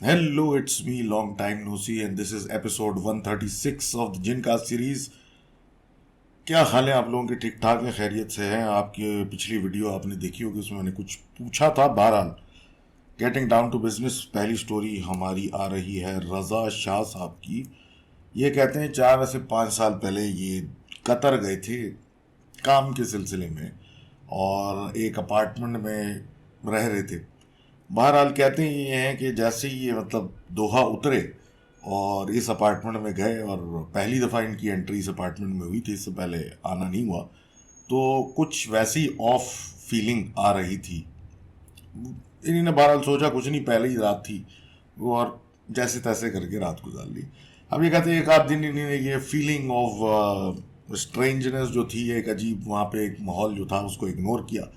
Hello, it's me, long time no see, and this is episode 136 of the Jincast series. क्या हाल है आप लोगों के? ठीक ठाक है, खैरियत से हैं? आपकी पिछली वीडियो आपने देखी होगी, उसमें मैंने कुछ पूछा था। बहरहाल, गेटिंग डाउन टू बिजनेस, पहली स्टोरी हमारी आ रही है रज़ा शाह साहब की। ये कहते हैं 4 से 5 साल पहले ये कतर गए थे काम के सिलसिले में, और एक अपार्टमेंट में रह रहे थे। बहरहाल, कहते हैं ये हैं कि जैसे ही ये दोहा उतरे और इस अपार्टमेंट में गए, और पहली दफ़ा इनकी एंट्री इस अपार्टमेंट में हुई थी, इससे पहले आना नहीं हुआ, तो कुछ वैसी ऑफ फीलिंग आ रही थी। इन्होंने बहरहाल सोचा कुछ नहीं, पहले ही रात थी, और जैसे तैसे करके रात गुजार ली। अब ये कहते हैं एक आध दिन इन्होंने ये फीलिंग ऑफ स्ट्रेंजनेस जो थी, एक अजीब वहाँ पे एक माहौल जो था, उसको इग्नोर किया।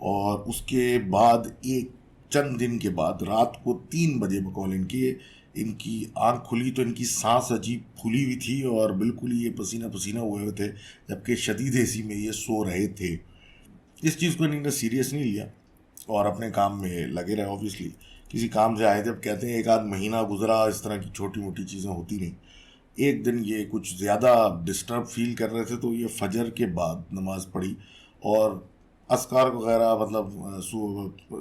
और उसके बाद एक चंद दिन के बाद रात को 3 बजे बकौल इनकी आंख खुली तो इनकी सांस अजीब फूली हुई थी और बिल्कुल ही ये पसीना पसीना हुए हुए थे, जबकि शदीद एसी में ये सो रहे थे। इस चीज़ को इन्होंने सीरियस नहीं लिया और अपने काम में लगे रहे। ऑब्वियसली किसी काम से आए थे। अब कहते हैं एक आध महीना गुजरा, इस तरह की छोटी मोटी चीज़ें होती नहीं। एक दिन ये कुछ ज़्यादा डिस्टर्ब फील कर रहे थे, तो ये फजर के बाद नमाज पढ़ी और अस्कार वगैरह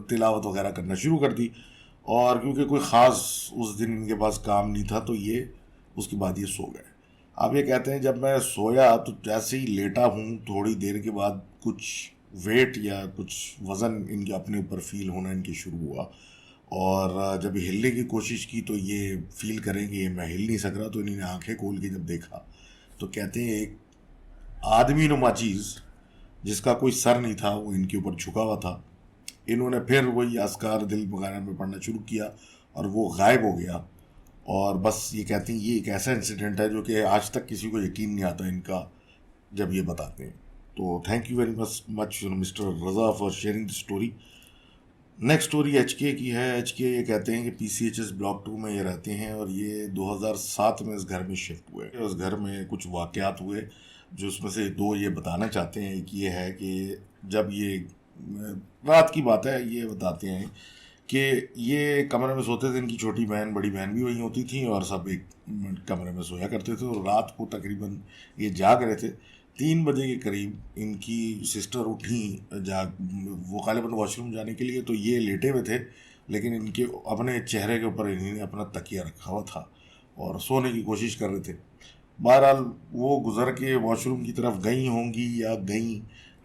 तिलावत वगैरह करना शुरू कर दी। और क्योंकि कोई ख़ास उस दिन इनके पास काम नहीं था, तो ये उसके बाद ये सो गए। अब ये कहते हैं जब मैं सोया तो जैसे ही लेटा हूँ, थोड़ी देर के बाद कुछ वेट या कुछ वज़न इनके अपने ऊपर फील होना इनके शुरू हुआ। और जब हिलने की कोशिश की तो ये फील करेंगे मैं हिल नहीं सक रहा, तो इन्होंने आंखें खोल के जब देखा तो कहते हैं एक आदमी नुमा चीज़ जिसका कोई सर नहीं था वो इनके ऊपर झुका हुआ था। इन्होंने फिर वही अस्कार दिल वगैरह में पढ़ना शुरू किया और वो गायब हो गया। और बस ये कहते हैं ये एक ऐसा इंसिडेंट है जो कि आज तक किसी को यकीन नहीं आता इनका जब ये बताते हैं। तो thank you very much mister Raza for sharing the story. Next story HK की है। एचके ये कहते हैं कि पीसीएचएस ब्लॉक 2 में ये रहते हैं और ये 2007 में इस घर में शिफ्ट हुए। उस घर में कुछ वाक़यात हुए जो उसमें से दो ये बताना चाहते हैं। एक ये है कि जब ये रात की बात है, ये बताते हैं कि ये कमरे में सोते थे। इनकी छोटी बहन बड़ी बहन भी वहीं होती थी और सब एक कमरे में सोया करते थे। और रात को तकरीबन ये जाग रहे थे। 3 बजे के करीब इनकी सिस्टर उठी वो गालिबन वॉशरूम जाने के लिए, तो ये लेटे हुए थे, लेकिन इनके अपने चेहरे के ऊपर इन्होंने अपना तकिया रखा हुआ था और सोने की कोशिश कर रहे थे। बहरहाल वो गुजर के वॉशरूम की तरफ गई होंगी या गई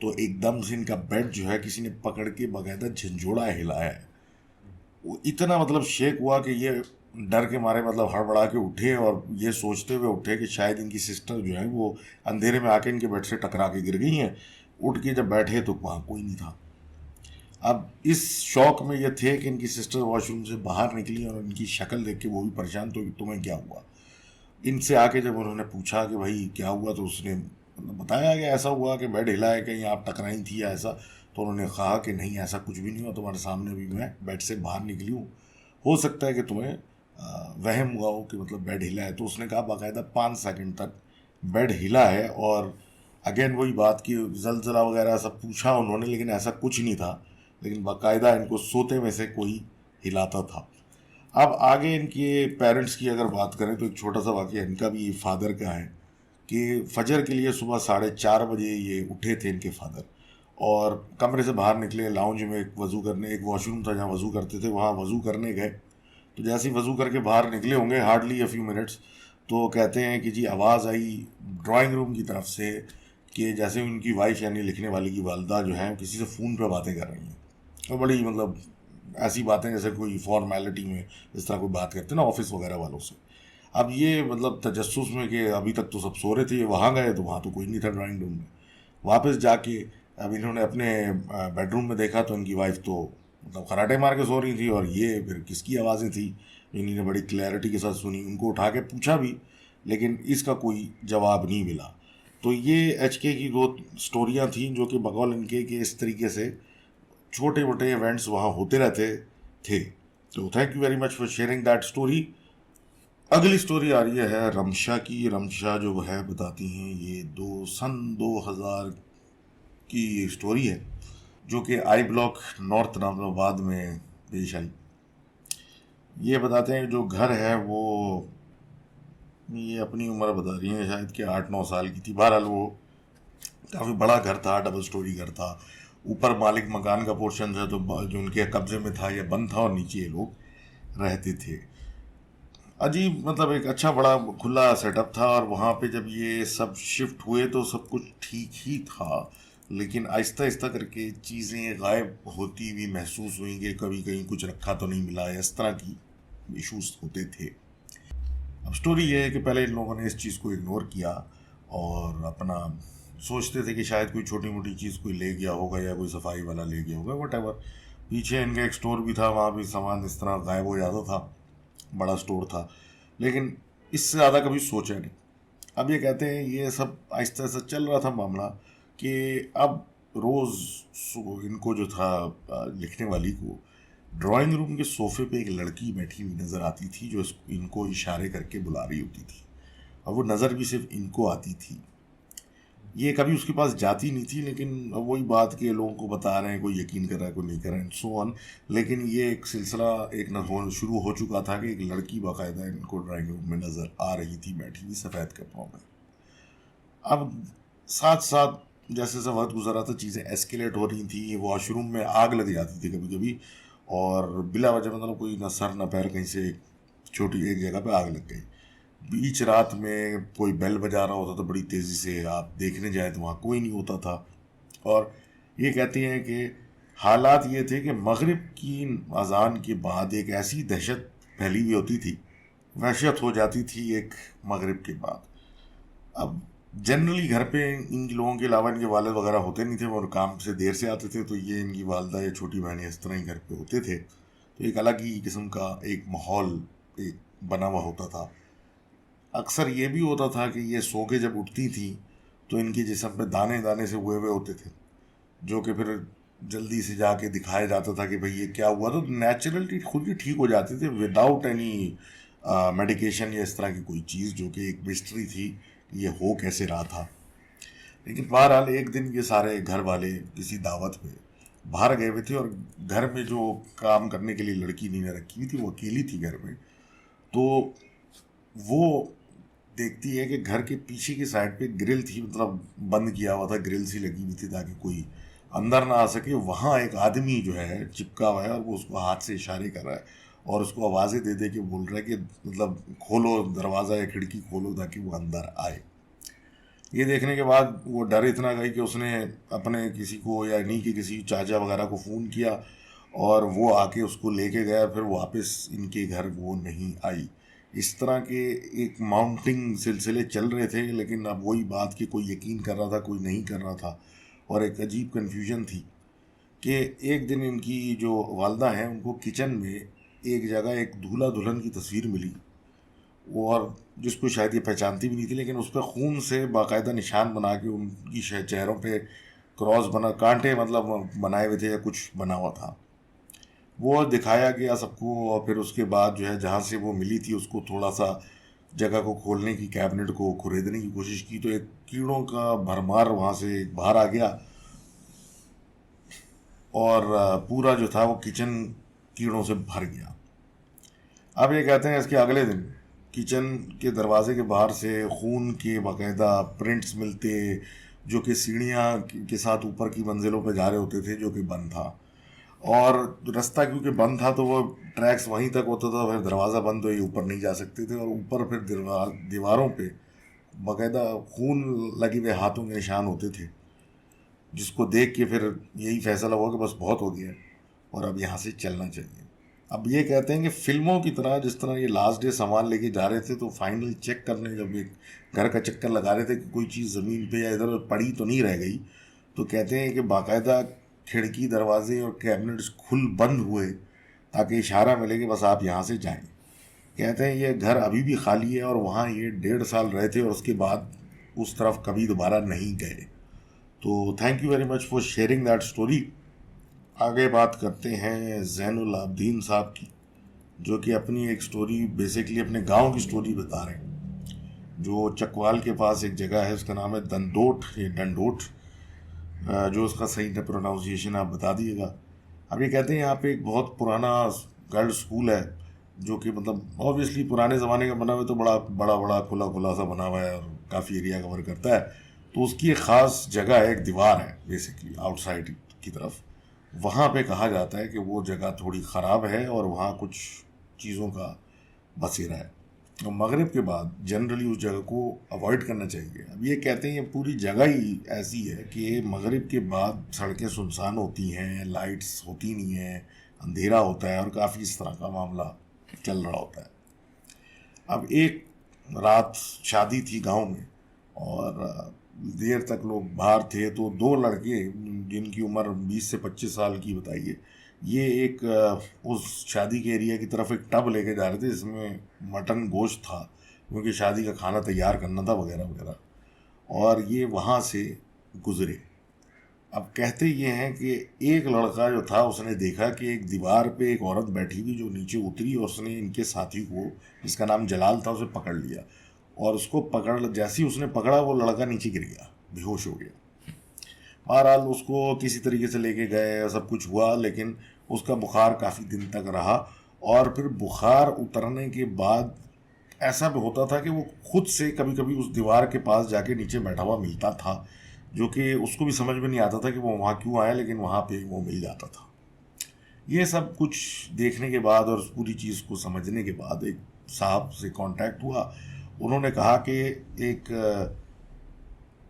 तो एकदम से इनका बेड जो है किसी ने पकड़ के बाकायदा झंझोड़ा हिलाया है। वो इतना शेक हुआ कि ये डर के मारे हड़बड़ा के उठे और ये सोचते हुए उठे कि शायद इनकी सिस्टर जो है वो अंधेरे में आके इनके बेड से टकरा के गिर गई हैं। उठ के जब बैठे तो वहाँ कोई नहीं था। अब इस शौक में ये थे कि इनकी सिस्टर वॉशरूम से बाहर निकली और इनकी शक्ल देख के वो भी परेशान, तो तुम्हें क्या हुआ। इनसे आके जब उन्होंने पूछा कि भाई क्या हुआ, तो उसने बताया कि ऐसा हुआ कि बेड हिला है, कहीं आप टकराई थी या ऐसा। तो उन्होंने कहा कि नहीं, ऐसा कुछ भी नहीं हुआ, तुम्हारे सामने भी मैं बेड से बाहर निकली हूँ, हो सकता है कि तुम्हें वहम हुआ हो कि बेड हिला है। तो उसने कहा बाकायदा 5 सेकंड तक बेड हिला है। और अगेन वही बात कि जलजला वगैरह सब पूछा उन्होंने, लेकिन ऐसा कुछ नहीं था। लेकिन बाकायदा इनको सोते में से कोई हिलाता था। अब आगे इनके पेरेंट्स की अगर बात करें तो एक छोटा सा वाक़या इनका भी फादर का है कि फजर के लिए सुबह 4:30 बजे ये उठे थे इनके फादर, और कमरे से बाहर निकले। लाउंज में एक वज़ू करने, एक वॉशरूम था जहाँ वज़ू करते थे, वहाँ वज़ू करने गए। तो जैसे ही वज़ू करके बाहर निकले होंगे, हार्डली अ फ्यू मिनट्स, तो कहते हैं कि जी आवाज़ आई ड्राइंग रूम की तरफ से कि जैसे उनकी वाइफ यानी लिखने वाली की वालदा जो है किसी से फ़ोन पर बातें कर रही हैं। और बड़ी ऐसी बातें जैसे कोई फॉर्मेलिटी में जिस तरह कोई बात करते हैं ना ऑफिस वगैरह वालों से। अब ये तजस्सुस में कि अभी तक तो सब सो रहे थे, ये वहाँ गए तो वहाँ तो कोई नहीं था ड्राइंग रूम में। वापस जाके अब इन्होंने अपने बेडरूम में देखा तो इनकी वाइफ तो खराटे मार के सो रही थी, और ये फिर किसकी आवाज़ें थी इन्होंने बड़ी क्लैरिटी के साथ सुनी। उनको उठा के पूछा भी, लेकिन इसका कोई जवाब नहीं मिला। तो ये एचके की 2 स्टोरियाँ थी जो कि बकौल इनके कि इस तरीके से छोटे मोटे इवेंट्स वहाँ होते रहते थे। तो thank you very much for sharing that story. अगली स्टोरी आ रही है रमशा की। रमशा जो है बताती हैं ये सन 2000 की स्टोरी है, जो कि आई ब्लॉक नॉर्थ नामाबाद में पेश आई। ये बताते हैं जो घर है वो, ये अपनी उम्र बता रही है शायद कि 8-9 साल की थी। बहरहाल वो काफ़ी बड़ा घर था, डबल स्टोरी घर था। ऊपर मालिक मकान का पोर्शन था तो जो उनके कब्जे में था या बंद था, और नीचे ये लोग रहते थे। अजीब, मतलब एक अच्छा बड़ा खुला सेटअप था। और वहाँ पे जब ये सब शिफ्ट हुए तो सब कुछ ठीक ही था, लेकिन आहिस्ता आहिस्ता करके चीज़ें गायब होती हुई महसूस हुई कि कभी कहीं कुछ रखा तो नहीं मिला, इस तरह की इश्यूज होते थे। अब स्टोरी ये है कि पहले इन लोगों ने इस चीज़ को इग्नोर किया और अपना सोचते थे कि शायद कोई छोटी मोटी चीज़ कोई ले गया होगा या कोई सफाई वाला ले गया होगा, वट एवर। पीछे इनका एक स्टोर भी था, वहाँ भी सामान इस तरह गायब हो जाता था, बड़ा स्टोर था, लेकिन इससे ज़्यादा कभी सोचा नहीं। अब ये कहते हैं ये सब आहिस्ता आहिस्ता चल रहा था मामला कि अब रोज़ इनको जो था लिखने वाली को ड्राइंग रूम के सोफे पे एक लड़की बैठी हुई नज़र आती थी जो इनको इशारे करके बुला रही होती थी, और वो नज़र भी सिर्फ इनको आती थी। ये कभी उसके पास जाती नहीं थी, लेकिन अब वही बात कि लोगों को बता रहे हैं, कोई यकीन कर रहा है कोई नहीं कर रहा है, सो ऑन। लेकिन ये एक सिलसिला एक न हो शुरू हो चुका था कि एक लड़की बाकायदा इनको ड्राइंग रूम में नज़र आ रही थी बैठी हुई सफ़ेद कपड़ों में। अब साथ साथ जैसे जैसे वक्त गुजर रहा था चीज़ें एस्केलेट हो रही थी। वॉशरूम में आग लग जाती थी कभी कभी, और बिला वजह मतलब कोई ना सर ना पैर, कहीं से छोटी एक जगह पे आग लग गई। बीच रात में कोई बेल बजा रहा होता था बड़ी तेज़ी से, आप देखने जाए तो वहाँ कोई नहीं होता था। और ये कहती हैं कि हालात ये थे कि मगरिब की अजान के बाद एक ऐसी दहशत फैली हुई होती थी, वहशत हो जाती थी एक मगरिब के बाद। अब जनरली घर पे इन लोगों के अलावा इनके वालिद वगैरह होते नहीं थे, और काम से देर से आते थे, तो ये इनकी वालदा या छोटी बहनें इस तरह ही घर पे होते थे। तो एक अलग ही किस्म का एक माहौल एक बना हुआ होता था। अक्सर ये भी होता था कि ये सो के जब उठती थी तो इनके जिस्म पे दाने दाने से हुए हुए होते थे, जो कि फिर जल्दी से जाके दिखाया जाता था कि भाई ये क्या हुआ। तो नेचुरली खुद ही ठीक हो जाते थे विदाउट एनी मेडिकेशन या इस तरह की कोई चीज़, जो कि एक मिस्ट्री थी कि ये हो कैसे रहा था। लेकिन बहरहाल एक दिन ये सारे घर वाले किसी दावत में बाहर गए हुए थे, और घर में जो काम करने के लिए लड़की इन्होंने रखी हुई थी वो अकेली थी घर में। तो वो देखती है कि घर के पीछे की साइड पे ग्रिल थी, मतलब बंद किया हुआ था, ग्रिल सी लगी हुई थी ताकि कोई अंदर ना आ सके। वहाँ एक आदमी जो है चिपका हुआ है, और वो उसको हाथ से इशारे कर रहा है और उसको आवाज़ें दे दे के बोल रहा है कि मतलब खोलो दरवाज़ा या खिड़की खोलो ताकि वो अंदर आए। ये देखने के बाद वो डर इतना गई कि उसने अपने किसी को या नहीं कि किसी चाचा वगैरह को फ़ोन किया, और वो आके उसको लेके गया। फिर वापस इनके घर वो नहीं आई। इस तरह के एक माउंटिंग सिलसिले चल रहे थे, लेकिन अब वही बात कि कोई यकीन कर रहा था कोई नहीं कर रहा था, और एक अजीब कन्फ्यूजन थी कि एक दिन इनकी जो वालदा हैं उनको किचन में एक जगह एक दूल्हा दुल्हन की तस्वीर मिली, और जिसको शायद ये पहचानती भी नहीं थी, लेकिन उस पर खून से बाकायदा निशान बना के उनकी चेहरों पे क्रॉस बना, कांटे मतलब बनाए हुए थे या कुछ बना हुआ था। वो दिखाया गया सबको, और फिर उसके बाद जो है जहाँ से वो मिली थी उसको थोड़ा सा जगह को खोलने की, कैबिनेट को खुरेदने की कोशिश की, तो एक कीड़ों का भरमार वहाँ से बाहर आ गया, और पूरा जो था वो किचन कीड़ों से भर गया। अब ये कहते हैं इसके अगले दिन किचन के दरवाजे के बाहर से खून के बाकायदा प्रिंट्स मिलते, जो कि सीढ़ियाँ के साथ ऊपर की मंजिलों पर जा रहे होते थे, जो कि बंद था। और रास्ता क्योंकि बंद था तो वो ट्रैक्स वहीं तक होता था, फिर दरवाज़ा बंद तो ये ऊपर नहीं जा सकते थे, और ऊपर फिर दीवारों पे बाकायदा खून लगे हुए हाथों के निशान होते थे, जिसको देख के फिर यही फैसला हुआ कि बस बहुत हो गया और अब यहाँ से चलना चाहिए। अब ये कहते हैं कि फिल्मों की तरह जिस तरह ये लास्ट डे सामान लेके जा रहे थे, तो फाइनल चेक करने जब एक घर का चक्कर लगा रहे थे कि कोई चीज़ ज़मीन पे या इधर उधर पड़ी तो नहीं रह गई, तो कहते हैं कि बाकायदा खिड़की दरवाजे और कैबिनेट्स खुल बंद हुए ताकि इशारा मिले कि बस आप यहाँ से जाएं। कहते हैं ये घर अभी भी खाली है, और वहाँ ये 1.5 साल रहे थे और उसके बाद उस तरफ कभी दोबारा नहीं गए। तो thank you very much for sharing that story. आगे बात करते हैं ज़ैनुल आबदीन साहब की, जो कि अपनी एक स्टोरी बेसिकली अपने गांव की स्टोरी बता रहे हैं। जो चकवाल के पास एक जगह है, उसका नाम है दंदोट या डंडोट, जो उसका सही प्रोनाउंसिएशन आप बता दिएगा। अब ये कहते हैं यहाँ पे एक बहुत पुराना गर्ल्स स्कूल है, जो कि मतलब ऑब्वियसली पुराने ज़माने का बना हुआ है, तो बड़ा बड़ा बड़ा खुला खुला सा बना हुआ है और काफ़ी एरिया कवर करता है। तो उसकी एक ख़ास जगह है, एक दीवार है बेसिकली आउटसाइड की तरफ। वहाँ पे कहा जाता है कि वो जगह थोड़ी ख़राब है और वहाँ कुछ चीज़ों का बसेरा है। और मगरिब के बाद जनरली उस जगह को अवॉइड करना चाहिए। अब ये कहते हैं ये पूरी जगह ही ऐसी है कि मगरिब के बाद सड़कें सुनसान होती हैं, लाइट्स होती नहीं हैं, अंधेरा होता है और काफ़ी इस तरह का मामला चल रहा होता है। अब एक रात शादी थी गांव में और देर तक लोग बाहर थे, तो दो लड़के जिनकी उम्र 20 से 25 साल की बताइए, ये एक उस शादी के एरिया की तरफ एक टब लेके जा रहे थे जिसमें मटन गोश्त था, क्योंकि शादी का खाना तैयार करना था वगैरह वगैरह। और ये वहाँ से गुजरे। अब कहते ये हैं कि एक लड़का जो था उसने देखा कि एक दीवार पे एक औरत बैठी हुई जो नीचे उतरी और उसने इनके साथी को, जिसका नाम जलाल था, उसे पकड़ लिया। और उसको पकड़, जैसे ही उसने पकड़ा वो लड़का नीचे गिर गया, बेहोश हो गया। बहरहाल उसको किसी तरीके से लेके गए, सब कुछ हुआ, लेकिन उसका बुखार काफ़ी दिन तक रहा। और फिर बुखार उतरने के बाद ऐसा भी होता था कि वो खुद से कभी कभी उस दीवार के पास जाके नीचे बैठा हुआ मिलता था, जो कि उसको भी समझ में नहीं आता था कि वो वहाँ क्यों आया, लेकिन वहाँ पे वो मिल जाता था। ये सब कुछ देखने के बाद और उस पूरी चीज़ को समझने के बाद एक साहब से कांटेक्ट हुआ। उन्होंने कहा कि एक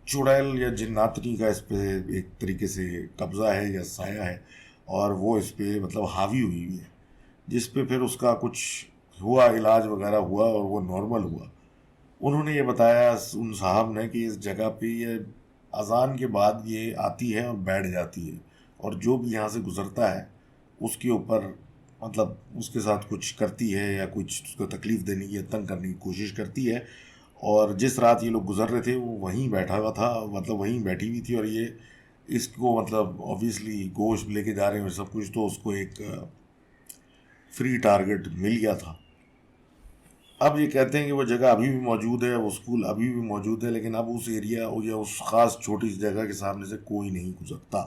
चुड़ैल या जिन्नातनी का इस पे एक तरीके से कब्ज़ा है या साया है, और वो इस पे मतलब हावी हुई हुई है, जिस पे फिर उसका कुछ हुआ, इलाज वगैरह हुआ और वो नॉर्मल हुआ। उन्होंने ये बताया उन साहब ने कि इस जगह पे ये अजान के बाद ये आती है और बैठ जाती है, और जो भी यहाँ से गुजरता है उसके ऊपर मतलब उसके साथ कुछ करती है या कुछ उसको तकलीफ़ देने की या तंग करने की कोशिश करती है। और जिस रात ये लोग गुजर रहे थे वो वहीं बैठा हुआ था, मतलब वहीं बैठी हुई थी, और ये इसको मतलब ऑब्वियसली गोश्त लेके जा रहे हैं और सब कुछ, तो उसको एक फ्री टारगेट मिल गया था। अब ये कहते हैं कि वो जगह अभी भी मौजूद है, वो स्कूल अभी भी मौजूद है, लेकिन अब उस एरिया या उस ख़ास छोटी सी जगह के सामने से कोई नहीं गुजरता।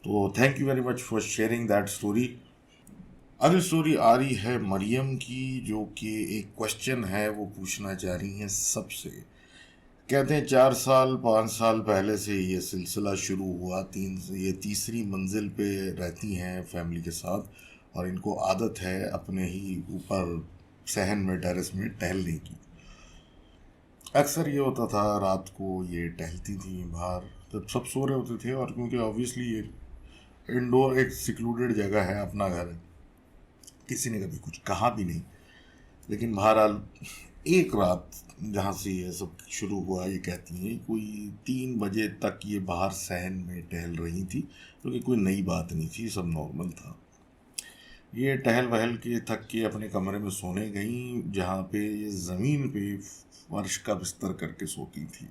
तो thank you very much for sharing that story. अगली स्टोरी आ रही है मरियम की, जो कि एक क्वेश्चन है वो पूछना चाह रही हैं सबसे। कहते हैं 4 साल 5 साल पहले से ये सिलसिला शुरू हुआ। ये तीसरी मंजिल पे रहती हैं फैमिली के साथ, और इनको आदत है अपने ही ऊपर सहन में, टेरेस में टहलने की। अक्सर ये होता था रात को ये टहलती थी बाहर जब सब सो रहे होते थे, और क्योंकि ऑब्वियसली ये इंडोर एक सिक्लूडेड जगह है, अपना घर है, किसी ने कभी कुछ कहा भी नहीं। लेकिन बहरहाल एक रात जहाँ से ये सब शुरू हुआ, ये कहती हैं कोई 3 बजे तक ये बाहर सहन में टहल रही थी, क्योंकि कोई नई बात नहीं थी, सब नॉर्मल था। ये टहल वहल के थक के अपने कमरे में सोने गई, जहाँ पे ये ज़मीन पे फर्श का बिस्तर करके सोती थी।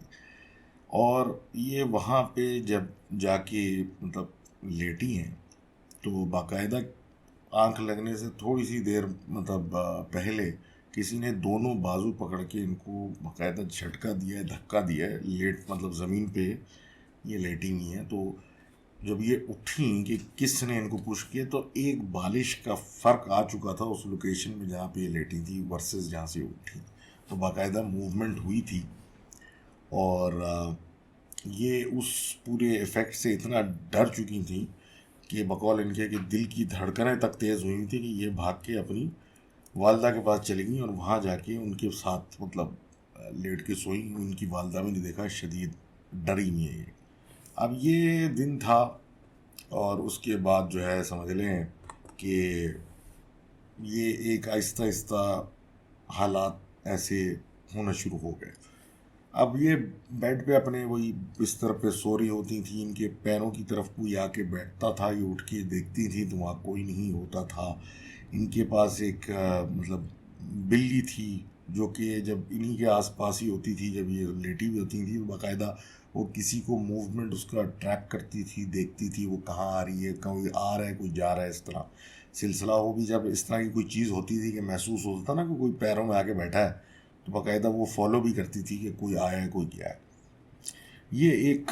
और ये वहाँ पे जब जाके मतलब लेटी हैं, तो बाकायदा आंख लगने से थोड़ी सी देर मतलब पहले किसी ने दोनों बाजू पकड़ के इनको बाकायदा झटका दिया है, धक्का दिया है। लेट मतलब ज़मीन पे ये लेटी हुई हैं, तो जब ये उठी कि किसने इनको पुश किया, तो एक बालिश का फ़र्क आ चुका था उस लोकेशन में जहाँ पे ये लेटी थी वर्सेस जहाँ से उठी। तो बाकायदा मूवमेंट हुई थी। और ये उस पूरे इफ़ेक्ट से इतना डर चुकी थी कि बकौल इनके कि दिल की धड़कनें तक तेज़ हुई थी कि ये भाग के अपनी वालदा के पास चली गई और वहाँ जाके उनके साथ मतलब लेट के सोई। उनकी वालदा में ने देखा शदीद डरी हुई है ये। अब ये दिन था, और उसके बाद जो है समझ लें कि ये एक आहिस्ता आहिस्ता हालात ऐसे होना शुरू हो गए। अब ये बेड पे अपने वही बिस्तर पे सो रही होती थी, इनके पैरों की तरफ कोई आके बैठता था, ये उठ के देखती थी तो वहाँ कोई नहीं होता था। इनके पास एक मतलब बिल्ली थी, जो कि जब इन्हीं के आसपास ही होती थी, जब ये लेटी हुई होती थी, तो बाकायदा वो किसी को मूवमेंट उसका ट्रैक करती थी, देखती थी वो कहाँ आ रही है, कोई आ रहा है कोई जा रहा है, इस तरह सिलसिला। वो भी जब इस तरह की कोई चीज़ होती थी कि महसूस होता था ना कि कोई पैरों में आके बैठा है, तो बाकायदा वो फॉलो भी करती थी कि कोई आया है कोई गया है। ये एक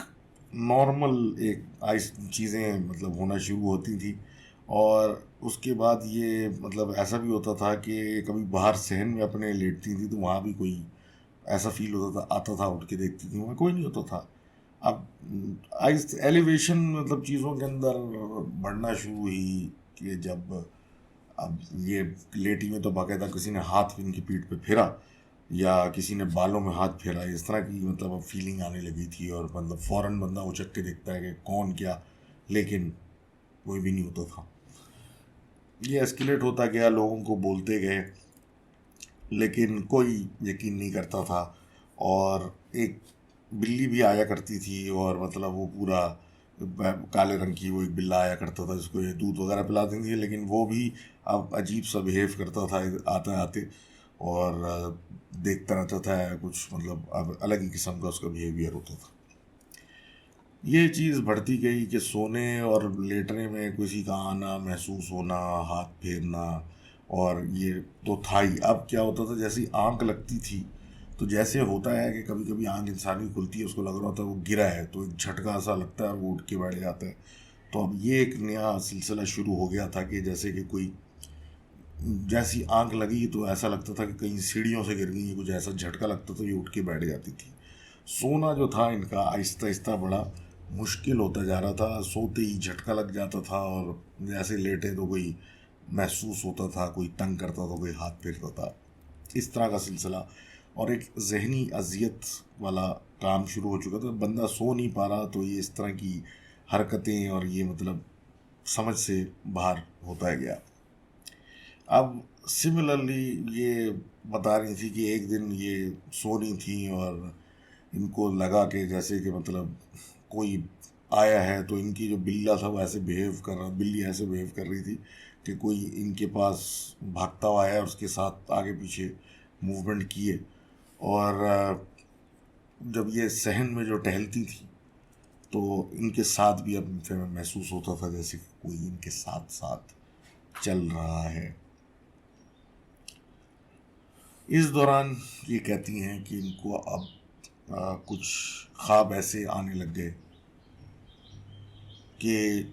नॉर्मल एक आइस चीज़ें मतलब होना शुरू होती थी। और उसके बाद ये मतलब ऐसा भी होता था कि कभी बाहर सहन में अपने लेटती थी तो वहाँ भी कोई ऐसा फील होता था, आता था, उठ के देखती थी, वहाँ कोई नहीं होता था। अब एलिवेशन मतलब चीज़ों के अंदर बढ़ना शुरू हुई कि जब अब ये लेटी में तो बाकायदा किसी ने हाथ इनकी पीठ पे फेरा या किसी ने बालों में हाथ फेरा, इस तरह की मतलब अब फीलिंग आने लगी थी। और मतलब फ़ौरन बंदा उचक के देखता है कि कौन क्या, लेकिन कोई भी नहीं होता था। ये एस्केलेट होता गया, लोगों को बोलते गए, लेकिन कोई यकीन नहीं करता था। और एक बिल्ली भी आया करती थी और मतलब वो पूरा काले रंग की वो एक बिल्ला आया करता था जिसको ये दूध वगैरह पिलाती थी, लेकिन वो भी अब अजीब सा बिहेव करता था आते आते। और देखता रहता था कुछ, मतलब अब अलग ही किस्म का उसका बिहेवियर होता था। ये चीज़ बढ़ती गई कि सोने और लेटने में किसी का आना, महसूस होना, हाथ फेरना, और ये तो था ही। अब क्या होता था, जैसी आंख लगती थी तो जैसे होता है कि कभी कभी आंख इंसान की खुलती है, उसको लग रहा होता है वो गिरा है तो एक झटका सा लगता है और वो उठ के बैठ जाता है। तो अब ये एक नया सिलसिला शुरू हो गया था कि जैसे कि कोई, जैसी आंख लगी तो ऐसा लगता था कि कहीं सीढ़ियों से गिर गई है, कुछ ऐसा झटका लगता था, ये उठ के बैठ जाती थी। सोना जो था इनका आहिस्ता आहिस्ता बड़ा मुश्किल होता जा रहा था। सोते ही झटका लग जाता था और जैसे लेटे तो कोई महसूस होता था, कोई तंग करता था, कोई हाथ फेरता था, इस तरह का सिलसिला। और एक जहनी अजियत वाला काम शुरू हो चुका था। बंदा सो नहीं पा रहा तो ये इस तरह की हरकतें और ये मतलब समझ से बाहर होता है गया। अब सिमिलरली ये बता रही थी कि एक दिन ये सो रही थी और इनको लगा कि जैसे कि मतलब कोई आया है, तो इनकी जो बिल्ला था वो ऐसे बिहेव कर रहा, बिल्ली ऐसे बिहेव कर रही थी कि कोई इनके पास भागता हुआ आया और उसके साथ आगे पीछे मूवमेंट किए। और जब ये सहन में जो टहलती थी तो इनके साथ भी अब फिर महसूस होता था जैसे कि कोई इनके साथ साथ चल रहा है। इस दौरान ये कहती हैं कि इनको अब कुछ ख्वाब ऐसे आने लग गए कि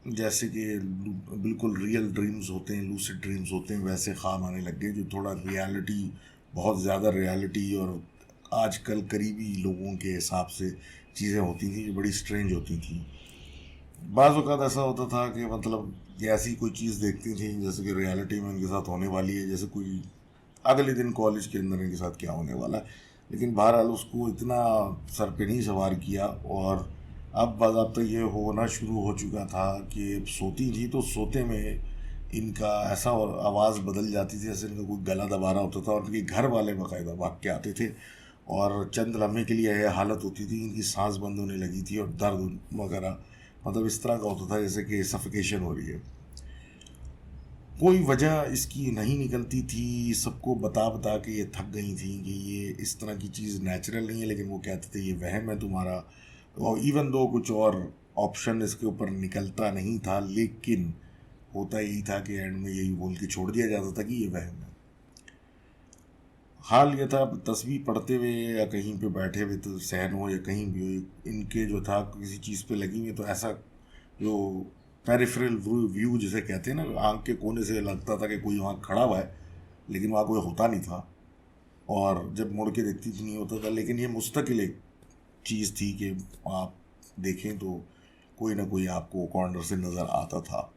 जैसे कि बिल्कुल रियल ड्रीम्स होते हैं, लूसिड ड्रीम्स होते हैं, वैसे ख्वाब आने लग गए जो थोड़ा रियलिटी, बहुत ज़्यादा रियलिटी और आजकल करीबी लोगों के हिसाब से चीज़ें होती थी जो बड़ी स्ट्रेंज होती थी। बाज़ औक़ात ऐसा होता था कि मतलब ये ऐसी कोई चीज़ देखती थी जैसे कि रियलिटी में इनके साथ होने वाली है, जैसे कोई अगले दिन कॉलेज के अंदर इनके साथ क्या होने वाला है, लेकिन बहरहाल उसको इतना सर पे नहीं सवार किया। और अब बाज़ाब्ता ये होना शुरू हो चुका था कि सोती थी तो सोते में इनका ऐसा और आवाज़ बदल जाती थी जैसे इनका कोई गला दबा रहा होता था, और इनके घर वाले बाकायदा भाग के आते थे। और चंद लम्हे के लिए यह हालत होती थी, इनकी सांस बंद होने लगी थी और दर्द वगैरह मतलब इस तरह का होता था जैसे कि सफिकेशन हो रही है। कोई वजह इसकी नहीं निकलती थी, सबको बता बता के ये थक गई थी कि ये इस तरह की चीज़ नेचुरल नहीं है, लेकिन वो कहते थे ये वहम है तुम्हारा। और इवन दो कुछ और ऑप्शन इसके ऊपर निकलता नहीं था, लेकिन होता यही था कि एंड में यही बोल के छोड़ दिया जाता था कि ये वहम है। हाल ये था, तस्वीर पढ़ते हुए या कहीं पे बैठे हुए तो सहन हो या कहीं भी हो, इनके जो था किसी चीज़ पे लगी हुई तो ऐसा जो पेरिफेरल व्यू जिसे कहते हैं ना, आंख के कोने से लगता था कि कोई वहाँ खड़ा हुआ है, लेकिन वहाँ कोई होता नहीं था। और जब मुड़ के देखती थी नहीं होता था, लेकिन ये मुस्तकिल एक चीज़ थी कि आप देखें तो कोई ना कोई आपको कॉर्नर से नज़र आता था।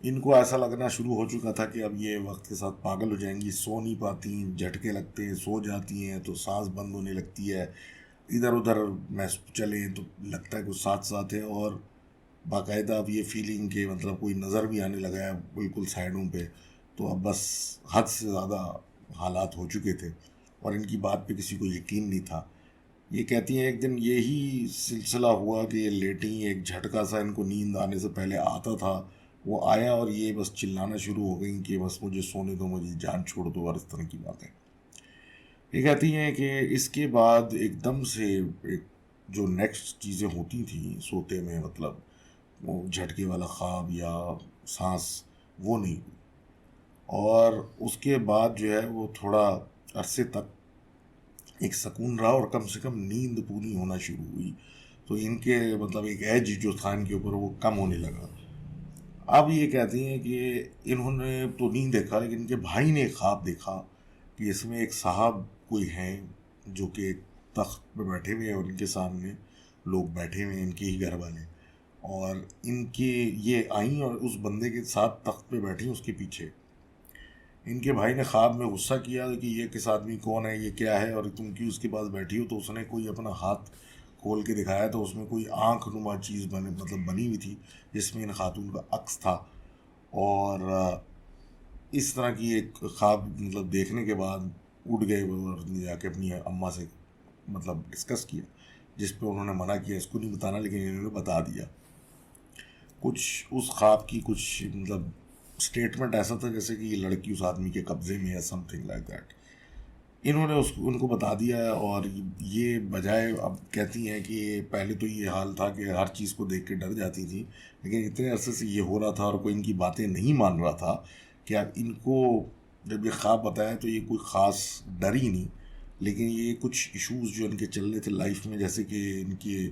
इनको ऐसा लगना शुरू हो चुका था कि अब ये वक्त के साथ पागल हो जाएंगी, सो नहीं पाती, झटके लगते हैं, सो जाती हैं तो सांस बंद होने लगती है, इधर उधर मैं चले तो लगता है कुछ साथ साथ है। और बाकायदा अब ये फीलिंग के मतलब कोई नज़र भी आने लगा है बिल्कुल साइडों पे। तो अब बस हद से ज़्यादा हालात हो चुके थे और इनकी बात पे किसी को यकीन नहीं था। ये कहती हैं एक दिन यही सिलसिला हुआ कि ये लेटी, एक झटका सा इनको नींद आने से पहले आता था वो आया और ये बस चिल्लाना शुरू हो गई कि बस मुझे सोने दो, मुझे जान छोड़ दो, और इस तरह की बातें। ये कहती हैं कि इसके बाद एकदम से एक जो नेक्स्ट चीज़ें होती थी सोते में, मतलब वो झटके वाला ख्वाब या सांस, वो नहीं हुई। और उसके बाद जो है वो थोड़ा अरसे तक एक सुकून रहा और कम से कम नींद पूरी होना शुरू हुई। तो इनके मतलब एक एज जो था इनके ऊपर वो कम होने लगा। अब ये कहती हैं कि इन्होंने तो नहीं देखा, लेकिन इनके भाई ने एक ख्वाब देखा कि इसमें एक साहब कोई हैं जो कि एक तख्त पे बैठे हुए हैं और इनके सामने लोग बैठे हुए हैं, इनके ही घर वाले। और इनके ये आई और उस बंदे के साथ तख्त पे बैठी उसके पीछे। इनके भाई ने ख्वाब में गुस्सा किया कि ये किस आदमी कौन है, ये क्या है और तुम क्यों उसके पास बैठी हो। तो उसने कोई अपना हाथ खोल के दिखाया तो उसमें कोई आंख नुमा चीज़ बनी हुई थी जिसमें इन खातून का अक्स था। और इस तरह की एक ख्वाब देखने के बाद उठ गए वो और जाके अपनी अम्मा से डिस्कस किया, जिस पे उन्होंने मना किया इसको नहीं बताना, लेकिन इन्होंने बता दिया। कुछ उस ख्वाब की कुछ स्टेटमेंट ऐसा था जैसे कि ये लड़की उस आदमी के कब्जे में है, समथिंग लाइक दैट। इन्होंने उसको उनको बता दिया है। और ये बजाय अब कहती हैं कि पहले तो ये हाल था कि हर चीज़ को देख के डर जाती थी, लेकिन इतने अरसे से ये हो रहा था और कोई इनकी बातें नहीं मान रहा था कि अब इनको जब ये ख्वाब बताया तो ये कोई ख़ास डर ही नहीं, लेकिन ये कुछ इश्यूज़ जो इनके चल रहे थे लाइफ में, जैसे कि इनकी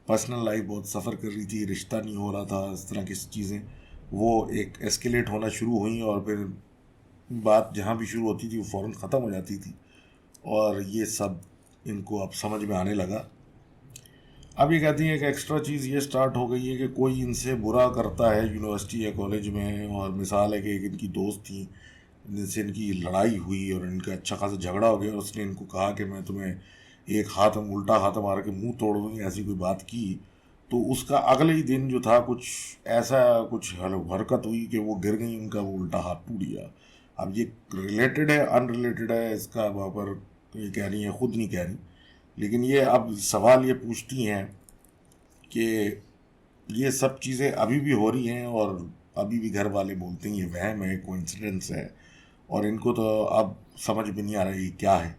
पर्सनल लाइफ बहुत सफ़र कर रही थी, रिश्ता नहीं हो रहा था, इस तरह की चीज़ें वो एक एस्केलेट होना शुरू हुई और फिर बात जहाँ भी शुरू होती थी वो फ़ौरन ख़त्म हो जाती थी। और ये सब इनको अब समझ में आने लगा। अब ये कहती है कि एक्स्ट्रा चीज़ ये स्टार्ट हो गई है कि कोई इनसे बुरा करता है यूनिवर्सिटी या कॉलेज में। और मिसाल है कि एक इनकी दोस्त थी जिनसे इनकी लड़ाई हुई और इनका अच्छा खासा झगड़ा हो गया और उसने इनको कहा कि मैं तुम्हें एक हाथ में उल्टा हाथ मार के मुंह तोड़ दूँगी, ऐसी कोई बात की। तो उसका अगले ही दिन जो था कुछ ऐसा कुछ हरकत हुई कि वो गिर गई, उनका वो उल्टा हाथ टूट गया। अब ये रिलेटेड है अनरिलेटेड है इसका वहाँ पर ये कह रही है, खुद नहीं कह रही, लेकिन ये अब सवाल ये पूछती हैं कि ये सब चीज़ें अभी भी हो रही हैं और अभी भी घर वाले बोलते हैं ये वहम है, कोइंसिडेंस है। और इनको तो अब समझ में नहीं आ रहा ये क्या है।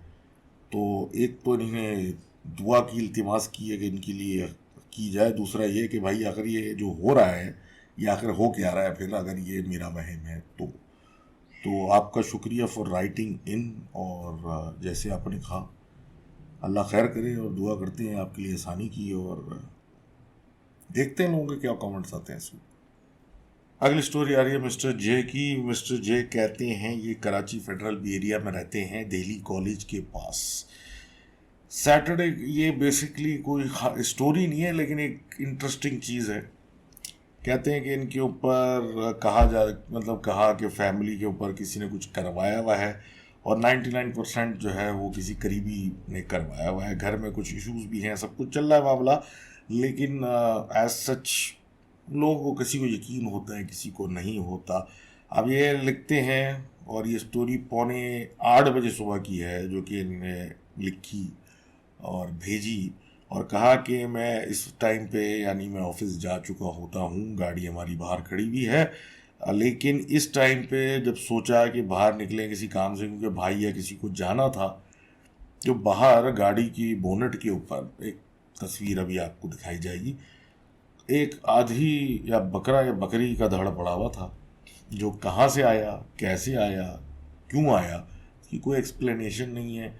तो एक तो इन्होंने दुआ की इल्तिमास की है कि इनके लिए की जाए, दूसरा ये कि भाई अगर ये जो हो रहा है ये आखिर हो क्या रहा है, फिर अगर ये मेरा वहम है तो आपका शुक्रिया फॉर राइटिंग इन। और जैसे आपने कहा अल्लाह खैर करे और दुआ करते हैं आपके लिए आसानी की। और देखते हैं लोगों के क्या कमेंट्स आते हैं इसमें। अगली स्टोरी आ रही है मिस्टर जे की। मिस्टर जे कहते हैं ये कराची फेडरल एरिया में रहते हैं, दिल्ली कॉलेज के पास। सैटरडे, ये बेसिकली कोई स्टोरी नहीं है लेकिन एक इंटरेस्टिंग चीज़ है। कहते हैं कि इनके ऊपर कहा कि फैमिली के ऊपर किसी ने कुछ करवाया हुआ है और 99% जो है वो किसी करीबी ने करवाया हुआ है। घर में कुछ इश्यूज भी हैं, सब कुछ चल रहा है मामला, लेकिन एज सच लोगों को किसी को यकीन होता है, किसी को नहीं होता। अब ये लिखते हैं और ये स्टोरी 7:45 सुबह की है जो कि इन्होंने लिखी और भेजी और कहा कि मैं इस टाइम पे यानी मैं ऑफिस जा चुका होता हूँ, गाड़ी हमारी बाहर खड़ी हुई है, लेकिन इस टाइम पे जब सोचा कि बाहर निकलें किसी काम से क्योंकि भाई या किसी को जाना था, जो बाहर गाड़ी की बोनट के ऊपर एक तस्वीर अभी आपको दिखाई जाएगी, एक आधी या बकरा या बकरी का धड़ पड़ा हुआ था जो कहाँ से आया, कैसे आया, क्यों आया, कि कोई एक्सप्लेनेशन नहीं है।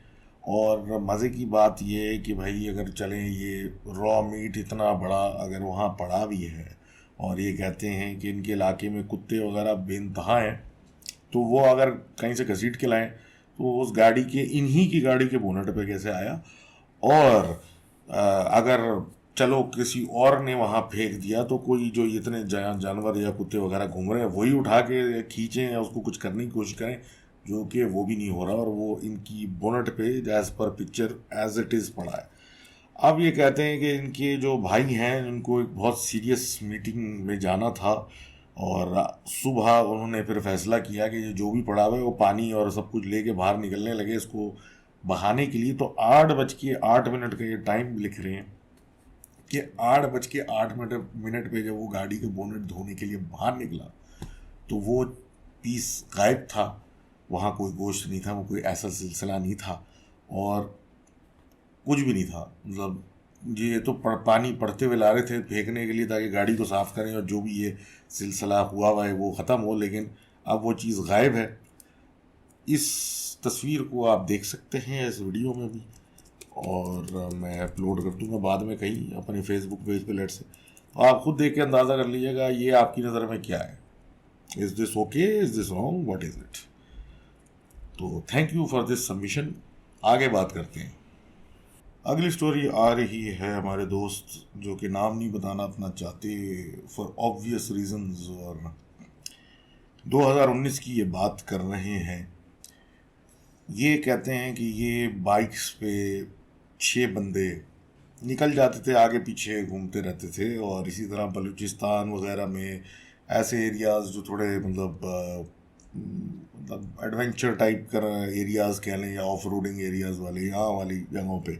और मज़े की बात ये है कि भाई अगर चलें ये रॉ मीट इतना बड़ा अगर वहाँ पड़ा भी है और ये कहते हैं कि इनके इलाके में कुत्ते वगैरह बेइंतहा हैं, तो वो अगर कहीं से घसीट के लाएं तो उस गाड़ी के इन्हीं की गाड़ी के बोनट पे कैसे आया। और अगर चलो किसी और ने वहाँ फेंक दिया तो कोई जो इतने जानवर या कुत्ते वगैरह घूम रहे हैं वही उठा के खींचें या उसको कुछ करने की कोशिश करें, जो कि वो भी नहीं हो रहा और वो इनकी बोनट पे as per picture as it is पड़ा है। अब ये कहते हैं कि इनके जो भाई हैं उनको एक बहुत सीरियस मीटिंग में जाना था और सुबह उन्होंने फिर फैसला किया कि ये जो भी पड़ा हुआ है वो पानी और सब कुछ लेके बाहर निकलने लगे इसको बहाने के लिए। तो 8:08 का ये टाइम लिख रहे हैं कि 8:08 पे जब वो गाड़ी के बोनट धोने के लिए बाहर निकला तो वो पीस गायब था, वहाँ कोई गोश्त नहीं था, वो कोई ऐसा सिलसिला नहीं था और कुछ भी नहीं था। ये तो पानी पड़ते हुए ला रहे थे फेंकने के लिए ताकि गाड़ी को साफ़ करें और जो भी ये सिलसिला हुआ है वो ख़त्म हो, लेकिन अब वो चीज़ गायब है। इस तस्वीर को आप देख सकते हैं इस वीडियो में भी और मैं अपलोड कर दूंगा बाद में कहीं अपने फेसबुक पेज पे लेट से। तो आप खुद देख के अंदाज़ा कर लीजिएगा ये आपकी नज़र में क्या है। Is this okay, is this wrong, what is it. तो thank you for this submission. आगे बात करते हैं। अगली स्टोरी आ रही है हमारे दोस्त जो कि नाम नहीं बताना अपना चाहते फॉर ऑब्वियस रीजंस, और 2019 की ये बात कर रहे हैं। ये कहते हैं कि ये बाइक्स पे 6 बंदे निकल जाते थे, आगे पीछे घूमते रहते थे, और इसी तरह बलूचिस्तान वगैरह में ऐसे एरियाज़ जो थोड़े मतलब एडवेंचर टाइप कर एरियाज़ कह लें या ऑफ रोडिंग एरियाज़ वाले यहाँ वाली जगहों पे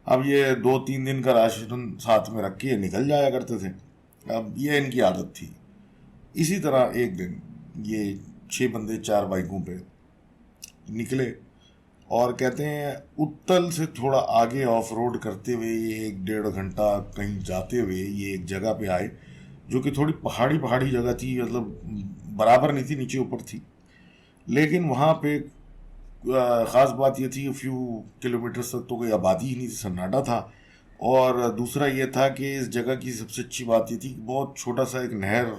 अब ये 2-3 दिन का राशन साथ में रख के निकल जाया करते थे। अब ये इनकी आदत थी। इसी तरह एक दिन ये 6 बंदे 4 बाइकों पे निकले, और कहते हैं उत्तल से थोड़ा आगे ऑफ रोड करते हुए ये 1-1.5 घंटा कहीं जाते हुए ये एक जगह पे आए जो कि थोड़ी पहाड़ी पहाड़ी जगह थी, मतलब बराबर नहीं थी, नीचे ऊपर थी। लेकिन वहाँ पे ख़ास बात ये थी कि फ्यू किलोमीटर्स तक तो कोई आबादी ही नहीं थी, सन्नाटा था। और दूसरा ये था कि इस जगह की सबसे अच्छी बात ये थी कि बहुत छोटा सा एक नहर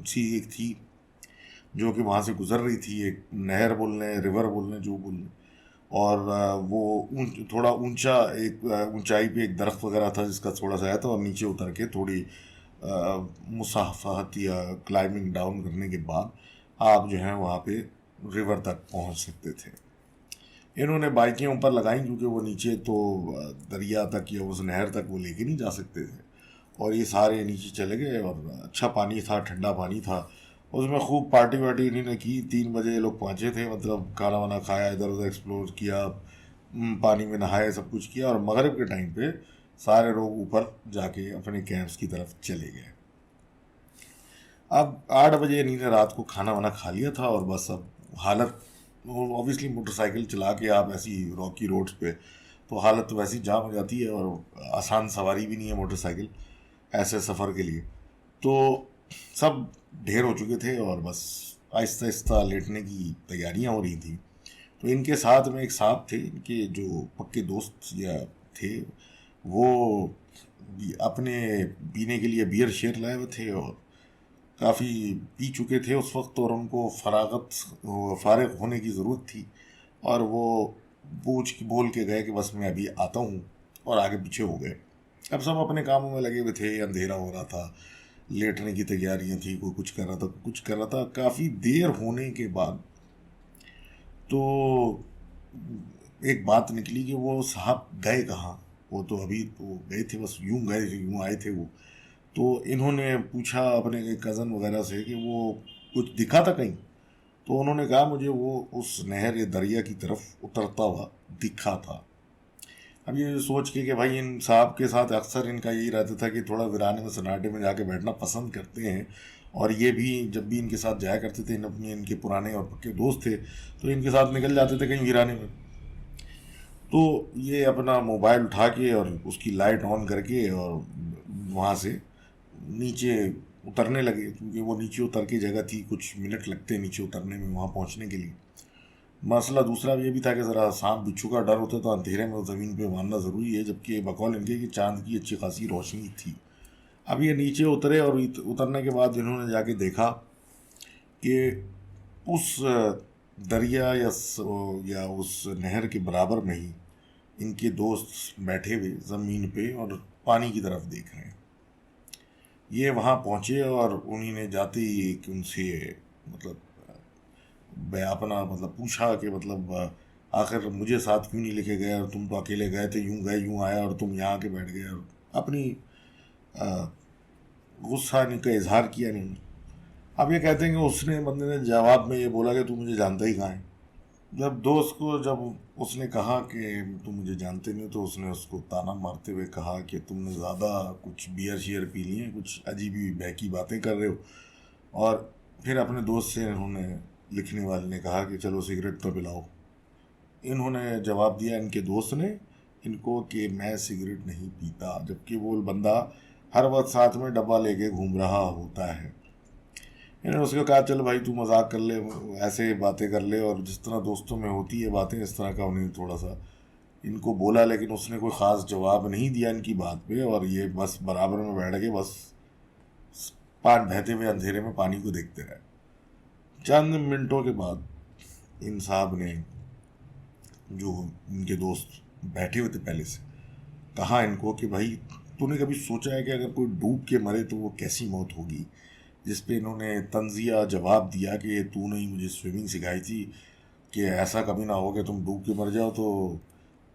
सी एक थी जो कि वहाँ से गुजर रही थी। एक नहर बोल लें, रिवर बोल लें, जो बोल लें। और वो थोड़ा ऊंचा एक ऊंचाई पे एक दरख्त वगैरह था जिसका थोड़ा सा आया था, और नीचे उतर के थोड़ी मुसाफहत या क्लाइंबिंग डाउन करने के बाद आप जो है वहाँ पे रिवर तक पहुँच सकते थे। इन्होंने बाइकें ऊपर लगाई क्योंकि वो नीचे तो दरिया तक या उस नहर तक वो लेके नहीं जा सकते थे, और ये सारे नीचे चले गए। और अच्छा पानी था, ठंडा पानी था, उसमें खूब पार्टी वार्टी इन्होंने की। 3 बजे ये लोग पहुँचे थे, मतलब खाना वाना खाया, इधर उधर एक्सप्लोर किया, पानी में नहाए, सब कुछ किया, और मगरिब के टाइम पे सारे लोग ऊपर जाके अपने कैंप्स की तरफ चले गए। अब 8 बजे इन्होंने रात को खाना वाना खा लिया था, और बस अब हालत, ऑब्वियसली मोटरसाइकिल चला के आप ऐसी रॉकी रोड्स पे तो हालत तो वैसी जाम हो जाती है, और आसान सवारी भी नहीं है मोटरसाइकिल ऐसे सफ़र के लिए। तो सब ढेर हो चुके थे, और बस आहिस्ता आहिस्ता लेटने की तैयारियां हो रही थी। तो इनके साथ में एक साहब थे, इनके जो पक्के दोस्त या थे, वो अपने पीने के लिए बियर शेयर लाए हुए थे, और काफ़ी पी चुके थे उस वक्त, और उनको फारिग होने की ज़रूरत थी। और वो बोल के गए कि बस मैं अभी आता हूँ, और आगे पीछे हो गए। अब सब अपने कामों में लगे हुए थे, अंधेरा हो रहा था, लेटने की तैयारियां थी, कोई कुछ कर रहा था, कोई कुछ कर रहा था। काफ़ी देर होने के बाद तो एक बात निकली कि वो साहब गए कहाँ। वो तो अभी तो गए थे, बस यूं गए थे, यूं आए थे वो। तो इन्होंने पूछा अपने कज़न वगैरह से कि वो कुछ दिखा था कहीं। तो उन्होंने कहा मुझे वो उस नहर या दरिया की तरफ उतरता हुआ दिखा था। अब ये सोच के कि भाई इन साहब के साथ अक्सर इनका यही रहता था कि थोड़ा वीराने में सन्नाटे में जाके बैठना पसंद करते हैं, और ये भी जब भी इनके साथ जाया करते थे, अपने इनके पुराने और पक्के दोस्त थे, तो इनके साथ निकल जाते थे कहीं वीराने में। तो ये अपना मोबाइल उठा के और उसकी लाइट ऑन करके और वहाँ से नीचे उतरने लगे, क्योंकि वो नीचे उतर की जगह थी, कुछ मिनट लगते नीचे उतरने में वहाँ पहुँचने के लिए। मसला दूसरा ये भी था कि ज़रा सांप बिच्छू का डर होता तो अंधेरे में ज़मीन पे मारना ज़रूरी है, जबकि बकौल इनके कि चांद की अच्छी खासी रोशनी थी। अब ये नीचे उतरे, और उतरने के बाद इन्होंने जाके देखा कि उस दरिया या उस नहर के बराबर में ही इनके दोस्त बैठे हुए ज़मीन पे और पानी की तरफ देख रहे हैं। ये वहाँ पहुँचे, और उन्हीं ने जाते ही कि उनसे मतलब अपना मतलब पूछा कि मतलब आखिर मुझे साथ क्यों नहीं लेके गए, और तुम तो अकेले गए यूं आया, और तुम यहाँ आके बैठ गए, और अपनी गुस्सा का इजहार किया नहीं। अब ये कहते हैं कि उसने बंदे ने जवाब में ये बोला कि तू मुझे जानता ही कहाँ है। जब दोस्त को जब उसने कहा कि तुम मुझे जानते नहीं, तो उसने उसको ताना मारते हुए कहा कि तुमने ज़्यादा कुछ बियर शियर पी ली है, कुछ अजीबी बहकी बातें कर रहे हो। और फिर अपने दोस्त से इन्होंने, लिखने वाले ने कहा कि चलो सिगरेट तो पिलाओ। इन्होंने जवाब दिया, इनके दोस्त ने इनको, कि मैं सिगरेट नहीं पीता, जबकि वो बंदा हर वक्त साथ में डब्बा लेके घूम रहा होता है। इन्होंने उसको कहा चल भाई तू मजाक कर ले, ऐसे बातें कर ले, और जिस तरह दोस्तों में होती है बातें, इस तरह का उन्हें थोड़ा सा इनको बोला, लेकिन उसने कोई ख़ास जवाब नहीं दिया इनकी बात पे, और ये बस बराबर में बैठ के बस पान बहते हुए अंधेरे में पानी को देखते रहे। चंद मिनटों के बाद इन साहब ने, जो इनके दोस्त बैठे हुए थे पहले से, कहा इनको कि भाई तूने कभी सोचा है कि अगर कोई डूब के मरे तो वो कैसी मौत होगी? जिस पे इन्होंने तंजिया जवाब दिया कि तूने ही मुझे स्विमिंग सिखाई थी, कि ऐसा कभी ना हो कि तुम डूब के मर जाओ, तो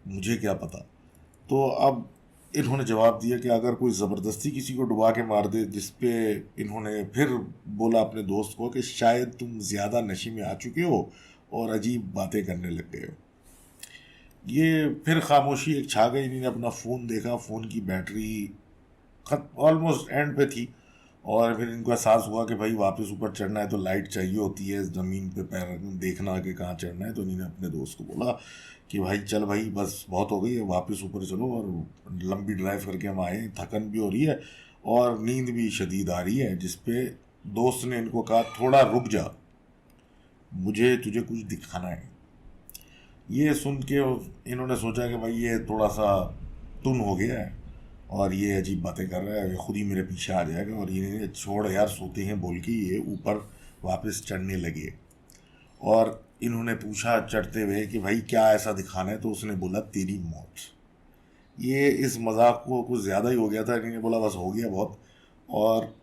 मुझे क्या पता। तो अब इन्होंने जवाब दिया कि अगर कोई ज़बरदस्ती किसी को डुबा के मार दे, जिस पे इन्होंने फिर बोला अपने दोस्त को कि शायद तुम ज़्यादा नशे में आ चुके हो और अजीब बातें करने लग गए हो। ये फिर खामोशी एक छा गई। इन्होंने अपना फ़ोन देखा, फ़ोन की बैटरी खत ऑलमोस्ट एंड पे थी, और फिर इनको एहसास हुआ कि भाई वापस ऊपर चढ़ना है तो लाइट चाहिए होती है, ज़मीन पे पैर देखना कि कहाँ चढ़ना है। तो इन्होंने अपने दोस्त को बोला कि भाई चल भाई, बस बहुत हो गई है, वापस ऊपर चलो। और लंबी ड्राइव करके हम आए, थकन भी हो रही है और नींद भी शदीद आ रही है। जिस पे दोस्त ने इनको कहा थोड़ा रुक जा, मुझे तुझे कुछ दिखाना है। ये सुन के इन्होंने सोचा कि भाई ये थोड़ा सा टुन हो गया है और ये अजीब बातें कर रहा है, ये खुद ही मेरे पीछे आ जाएगा। और ये छोड़ यार, सोते हैं बोल के ये ऊपर वापस चढ़ने लगे। और इन्होंने पूछा चढ़ते हुए कि भाई क्या ऐसा दिखाना है? तो उसने बोला तेरी मौत। ये इस मजाक को कुछ ज़्यादा ही हो गया था। इन्होंने बोला बस हो गया बहुत, और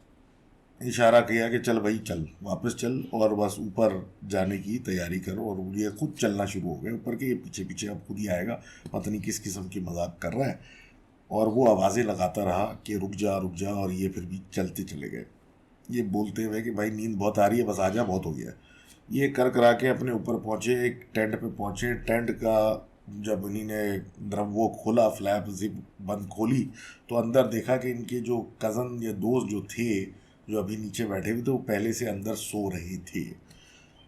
इशारा किया कि चल भाई चल, वापस चल और बस ऊपर जाने की तैयारी करो। और ये खुद चलना शुरू हो गया ऊपर के, पीछे पीछे अब खुद ही आएगा, पता नहीं किस किस्म की मजाक कर रहा है। और वो आवाज़ें लगाता रहा कि रुक जा रुक जा, और ये फिर भी चलते चले गए, ये बोलते हुए कि भाई नींद बहुत आ रही है, बस आ जा, बहुत हो गया। ये कर करा के अपने ऊपर पहुँचे, एक टेंट पे पहुँचे। टेंट का जब इन्हीं ने द्रव वो खोला, फ्लैप जिप बंद खोली, तो अंदर देखा कि इनके जो कज़न या दोस्त जो थे, जो अभी नीचे बैठे हुए थे, वो पहले से अंदर सो रहे थे।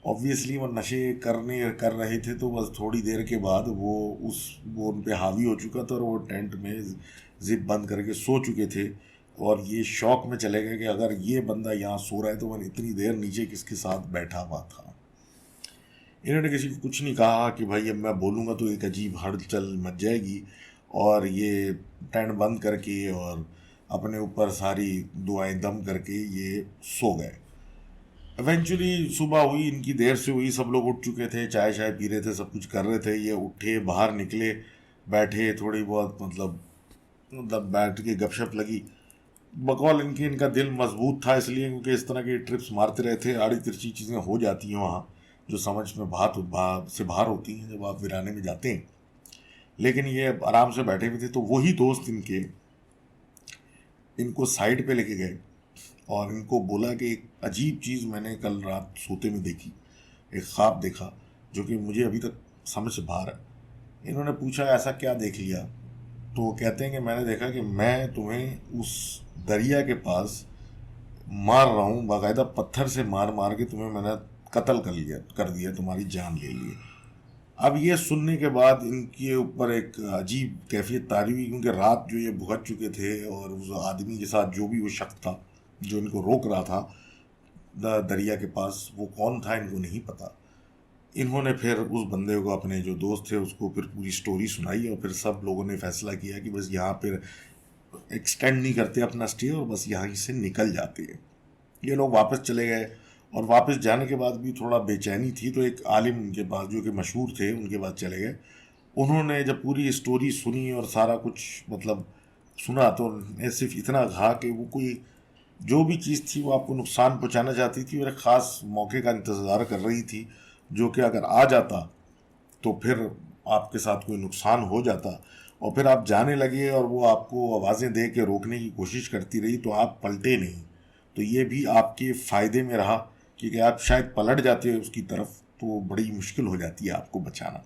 ऑब्वियसली वो नशे कर रहे थे, तो बस थोड़ी देर के बाद वो उन पे हावी हो चुका था और वो टेंट में जिप बंद करके सो चुके थे। और ये शौक में चले गए कि अगर ये बंदा यहाँ सो रहा है तो मैं इतनी देर नीचे किसके साथ बैठा हुआ था। इन्होंने किसी को कुछ नहीं कहा कि भाई अब मैं बोलूँगा तो एक अजीब हलचल मच जाएगी। और ये टेंट बंद करके और अपने ऊपर सारी दुआएं दम करके ये सो गए। इवेंचुअली सुबह हुई, इनकी देर से हुई, सब लोग उठ चुके थे, चाय चाय पी रहे थे, सब कुछ कर रहे थे। ये उठे, बाहर निकले, बैठे थोड़ी बहुत, मतलब बैठ के गपशप लगी। बकौल इनके, इनका दिल मजबूत था इसलिए, क्योंकि इस तरह के ट्रिप्स मारते रहते, आड़ी तिरछी चीज़ें हो जाती हैं वहाँ जो समझ में से बाहर होती हैं जब आप वीराने में जाते हैं। लेकिन ये आराम से बैठे हुए थे। तो वही दोस्त इनके इनको साइड पे लेके गए और इनको बोला कि एक अजीब चीज़ मैंने कल रात सोते में देखी, एक ख्वाब देखा जो कि मुझे अभी तक समझ से बाहर है। इन्होंने पूछा ऐसा क्या देख लिया? तो वो कहते हैं कि मैंने देखा कि मैं तुम्हें उस दरिया के पास मार रहा हूँ, बाकायदा पत्थर से मार मार के तुम्हें मैंने कत्ल कर दिया, तुम्हारी जान ले ली। अब ये सुनने के बाद इनके ऊपर एक अजीब कैफियत तारी हुई, क्योंकि रात जो ये भुगत चुके थे और उस आदमी के साथ जो भी वो शख्स था जो इनको रोक रहा था दरिया के पास, वो कौन था इनको नहीं पता। इन्होंने फिर उस बंदे को, अपने जो दोस्त थे उसको फिर पूरी स्टोरी सुनाई, और फिर सब लोगों ने फैसला किया कि बस यहाँ पर एक्सटेंड नहीं करते अपना स्टे और बस यहाँ से निकल जाते हैं। ये लोग वापस चले गए, और वापस जाने के बाद भी थोड़ा बेचैनी थी, तो एक आलिम उनके पास जो कि मशहूर थे उनके पास चले गए। उन्होंने जब पूरी स्टोरी सुनी और सारा कुछ मतलब सुना, तो उन्हें सिर्फ इतना कहा कि वो कोई जो भी चीज़ थी वो आपको नुकसान पहुंचाना चाहती थी और एक ख़ास मौके का इंतज़ार कर रही थी, जो कि अगर आ जाता तो फिर आपके साथ कोई नुकसान हो जाता। और फिर आप जाने लगे और वो आपको आवाज़ें दे के रोकने की कोशिश करती रही, तो आप पलटे नहीं। तो ये भी आपके फ़ायदे में रहा, क्योंकि आप शायद पलट जाते हो उसकी तरफ तो बड़ी मुश्किल हो जाती है आपको बचाना।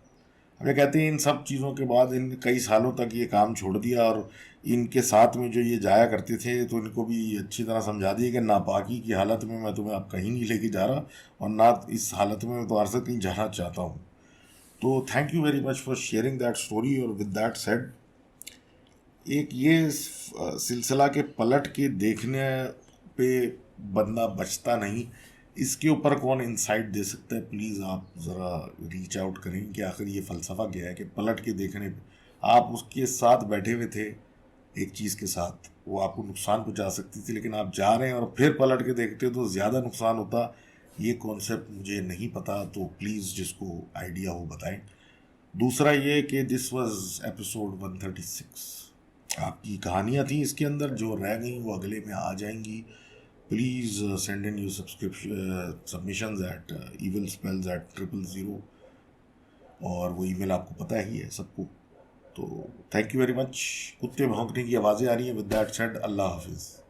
अब ये कहते हैं इन सब चीज़ों के बाद इन कई सालों तक ये काम छोड़ दिया, और इनके साथ में जो ये जाया करते थे तो इनको भी अच्छी तरह समझा दिया कि नापाकी की हालत में मैं तुम्हें अब कहीं नहीं लेके जा रहा, और ना इस हालत में मैं तुम्हारे साथ कहीं जाना चाहता हूँ। तो thank you very much for sharing that story. और विद दैट सेड, एक ये सिलसिला के पलट के देखने पे बंदा बचता नहीं, इसके ऊपर कौन इंसाइट दे सकता है? प्लीज़ आप ज़रा रीच आउट करें कि आखिर ये फ़लसफ़ा क्या है कि पलट के देखने आप उसके साथ बैठे हुए थे एक चीज़ के साथ, वो आपको नुकसान पहुंचा सकती थी, लेकिन आप जा रहे हैं और फिर पलट के देखते हो तो ज़्यादा नुकसान होता। ये कॉन्सेप्ट मुझे नहीं पता, तो प्लीज़ जिसको आइडिया हो बताएं। दूसरा ये कि दिस वाज एपिसोड 136। आपकी कहानियाँ थी इसके अंदर, जो रह गई वो अगले में आ जाएंगी। Please send in your submissions at evil spells at 000, और वो ईमेल आपको पता ही है सबको। तो थैंक यू वेरी मच। कुत्ते भौंकने की आवाज़ें आ रही हैं। विद दैट सेड, अल्लाह हाफिज़।